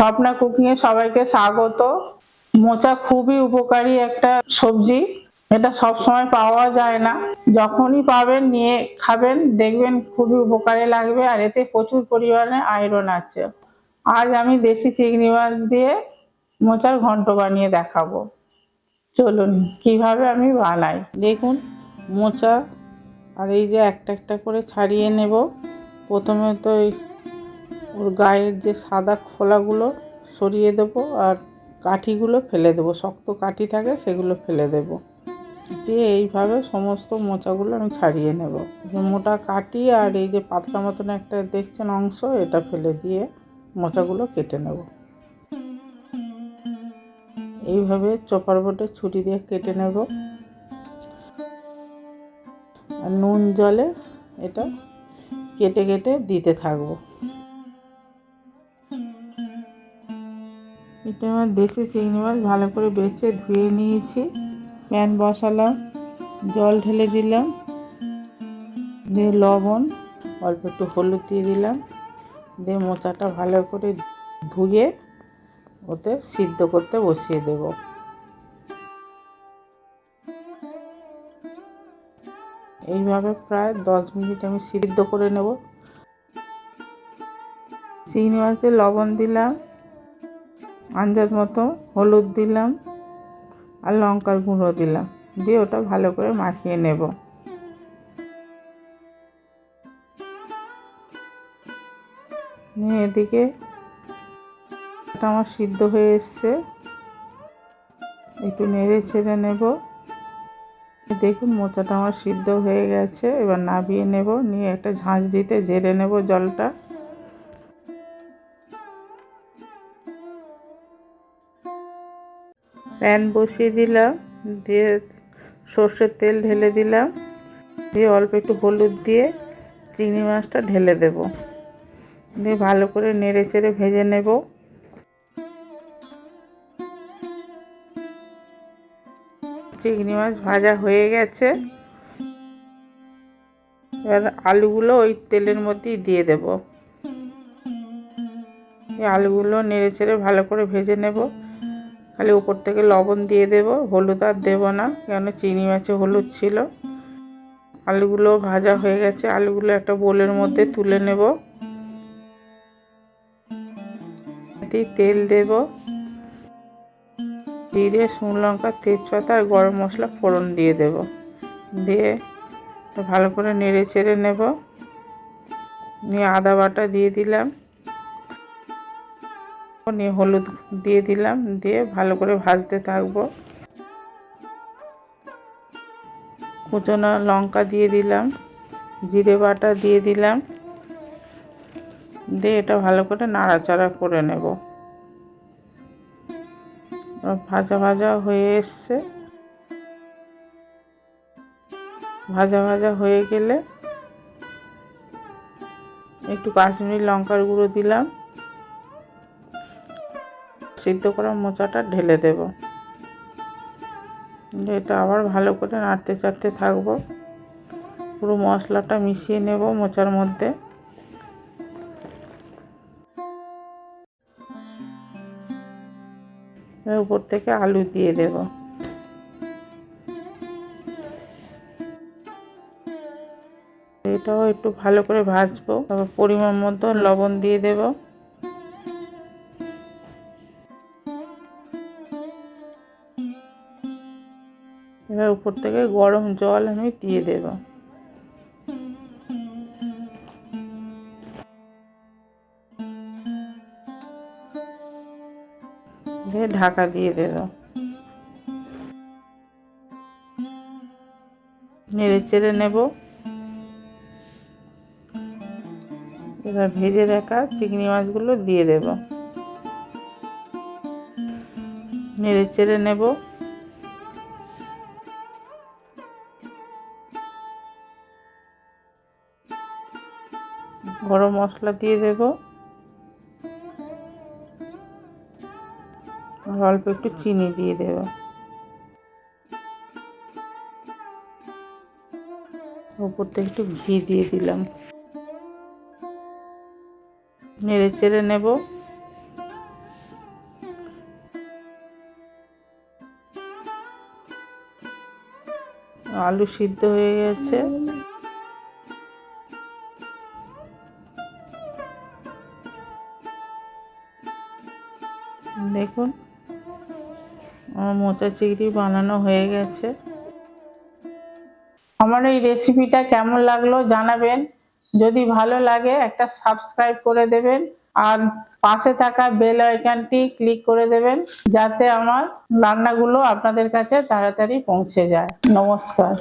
Swapna cooking এ সবাইকে স্বাগত। মোচা খুবই উপকারী একটা সবজি, এটা সব সময় পাওয়া যায় না। যখনই পাবেন নিয়ে খাবেন, দেখবেন খুবই উপকারে লাগবে। আর এতে প্রচুর পরিমাণে আয়রন আছে। আজ আমি দেশি চিংড়ি মাছ দিয়ে মোচার ঘন্ট বানিয়ে দেখাবো। চলুন কিভাবে আমি বানাই। দেখুন, মোচা আর এই যে একটা একটা করে ছাড়িয়ে নেব। প্রথমে তো ওর গায়ের যে সাদা খোলাগুলো সরিয়ে দেবো, আর কাঠিগুলো ফেলে দেবো। শক্ত কাঠি থাকে সেগুলো ফেলে দেবো। দিয়ে এইভাবে সমস্ত মোচাগুলো আমি ছাড়িয়ে নেব। মোটা কাঠি আর এই যে পাতলা মতন একটা দেখছেন অংশ, এটা ফেলে দিয়ে মোচাগুলো কেটে নেব। এইভাবে চপার বোর্ডে ছুরি দিয়ে কেটে নেব। আর নুন জলে এটা কেটে কেটে দিতে থাকবো। এটা আমার দেশি চিংড়ি মাছ ভালো করে বেছে ধুয়ে নিয়েছি। প্যান বসালাম, জল ঢেলে দিলাম, দিয়ে লবণ, অল্প একটু হলুদ দিয়ে দিলাম। দিয়ে মোচাটা ভালো করে ধুয়ে ওতে সিদ্ধ করতে বসিয়ে দেব। এইভাবে প্রায় 10 মিনিট আমি সিদ্ধ করে নেব। চিংড়ি মাছে লবণ দিলাম, আন্দাজ মতো হলুদ দিলাম, আর লঙ্কার গুঁড়ো দিলাম। দিয়ে ওটা ভালো করে মাখিয়ে নেব। নিয়ে এদিকে এটা আমার সিদ্ধ হয়ে এসছে, একটু নেড়ে ছেড়ে নেব। দেখুন মোচাটা আমার সিদ্ধ হয়ে গেছে। এবার নামিয়ে নেব, নিয়ে একটা ঝাঁঝরিতে ঝেড়ে নেব জলটা। প্যান বসিয়ে দিলাম, দিয়ে সর্ষের তেল ঢেলে দিলাম, দিয়ে অল্প একটু হলুদ দিয়ে চিংড়ি মাছটা ঢেলে দেব। দিয়ে ভালো করে নেড়ে চেড়ে ভেজে নেব। চিংড়ি মাছ ভাজা হয়ে গেছে। এবার আলুগুলো ওই তেলের মধ্যেই দিয়ে দেব। এই আলুগুলো নেড়ে চেড়ে ভালো করে ভেজে নেব। খালি উপর থেকে লবণ দিয়ে দেব, হলুদ আর দেবো না, কেন চিংড়ি মাছে হলুদ ছিল। আলুগুলো ভাজা হয়ে গেছে। আলুগুলো একটা বোলের মধ্যে তুলে নেব। তেল দেব, জিরে, শুকনো লঙ্কা, তেজপাতা আর গরম মশলা ফোড়ন দিয়ে দেব। দিয়ে ভালো করে নেড়ে চেড়ে নেব। নিয়ে আদা বাটা দিয়ে দিলাম, নিয়ে হলুদ দিয়ে দিলাম, দিয়ে ভালো করে ভাজতে থাকবো। কুচনো লঙ্কা দিয়ে দিলাম, জিরে বাটা দিয়ে দিলাম, দিয়ে এটা ভালো করে নাড়াচাড়া করে নেব। ভাজা ভাজা হয়ে এসছে। ভাজা ভাজা হয়ে গেলে একটু কাশ্মীরি লঙ্কার গুঁড়ো দিলাম। সিদ্ধ করা মোচাটা ঢেলে দেব। এটা আবার ভালো করে নাড়তে চাড়তে থাকবো। পুরো মশলাটা মিশিয়ে নেব মোচার মধ্যে। উপর থেকে আলু দিয়ে দেব। এটাও একটু ভালো করে ভাজবো। তারপর পরিমাণ মতো লবণ দিয়ে দেব। এবার উপর থেকে গরম জল আমি দিয়ে দেব। দিয়ে ঢাকা দিয়ে দেব। নেড়ে চেড়ে নেব। এবার ভেজে রাখা চিংড়ি মাছগুলো দিয়ে দেব। নেড়ে চেড়ে নেব। গরম মশলা দিয়ে দেব, আর অল্প একটু চিনি দিয়ে দেব। উপর থেকে একটু ঘি দিয়ে দিলাম। নেড়ে চেড়ে নেব। আলু সিদ্ধ হয়ে গেছে। দেখুন আমার মোচা চিংড়ি বানানো হয়ে গেছে। আমার এই রেসিপিটা কেমন লাগলো জানাবেন। যদি ভালো লাগে একটা সাবস্ক্রাইব করে দেবেন আর পাশে থাকা বেল আইকনটি ক্লিক করে দেবেন, যাতে আমার রান্নাগুলো আপনাদের কাছে তাড়াতাড়ি পৌঁছে যায়। নমস্কার।